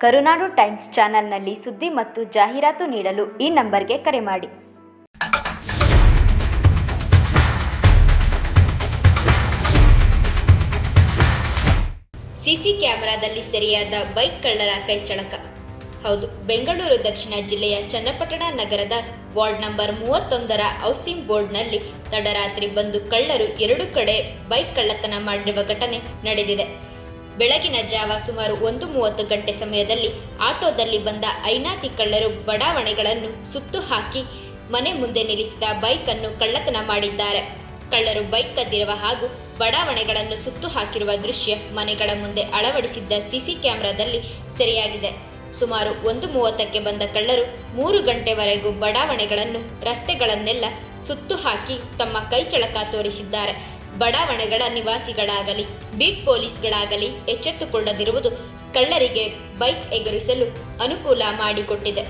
ಕರುನಾಡು times ಚಾನೆಲ್ನಲ್ಲಿ ಸುದ್ದಿ ಮತ್ತು ಜಾಹೀರಾತು ನೀಡಲು ಈ ನಂಬರ್ಗೆ ಕರೆ ಮಾಡಿ. ಸಿಸಿ ಕ್ಯಾಮೆರಾದಲ್ಲಿ ಸೆರೆಯಾದ ಬೈಕ್ ಕಳ್ಳರ ಕೈಚಳಕ. ಹೌದು, ಬೆಂಗಳೂರು ದಕ್ಷಿಣ ಜಿಲ್ಲೆಯ ಚನ್ನಪಟ್ಟಣ ನಗರದ ವಾರ್ಡ್ ನಂಬರ್ 31ರ ಹೌಸಿಂಗ್ ಬೋರ್ಡ್ನಲ್ಲಿ ತಡರಾತ್ರಿ ಬಂದು ಕಳ್ಳರು 2 ಕಡೆ ಬೈಕ್ ಕಳ್ಳತನ ಮಾಡಿರುವ ಘಟನೆ ನಡೆದಿದೆ. ಬೆಳಗಿನ ಜಾವ ಸುಮಾರು 1:30 ಗಂಟೆ ಸಮಯದಲ್ಲಿ ಆಟೋದಲ್ಲಿ ಬಂದ ಐನಾತಿ ಕಳ್ಳರು ಬಡಾವಣೆಗಳನ್ನು ಸುತ್ತು ಹಾಕಿ ಮನೆ ಮುಂದೆ ನಿಲ್ಲಿಸಿದ ಬೈಕ್ ಅನ್ನು ಕಳ್ಳತನ ಮಾಡಿದ್ದಾರೆ. ಕಳ್ಳರು ಬೈಕ್ ಕದ್ದಿರುವ ಹಾಗೂ ಬಡಾವಣೆಗಳನ್ನು ಸುತ್ತು ಹಾಕಿರುವ ದೃಶ್ಯ ಮನೆಗಳ ಮುಂದೆ ಅಳವಡಿಸಿದ್ದ ಸಿಸಿ ಕ್ಯಾಮೆರಾದಲ್ಲಿ ಸೆರೆಯಾಗಿದೆ. ಸುಮಾರು 1:30ಕ್ಕೆ ಬಂದ ಕಳ್ಳರು 3 ಗಂಟೆವರೆಗೂ ಬಡಾವಣೆಗಳನ್ನು ರಸ್ತೆಗಳನ್ನೆಲ್ಲ ಸುತ್ತು ಹಾಕಿ ತಮ್ಮ ಕೈಚಳಕ ತೋರಿಸಿದ್ದಾರೆ. ಬಡಾವಣೆಗಳ ನಿವಾಸಿಗಳಾಗಲಿ ಬೀಟ್ ಪೊಲೀಸ್ಗಳಾಗಲಿ ಎಚ್ಚೆತ್ತುಕೊಳ್ಳದಿರುವುದು ಕಳ್ಳರಿಗೆ ಬೈಕ್ ಎಗರಿಸಲು ಅನುಕೂಲ ಮಾಡಿಕೊಟ್ಟಿದೆ.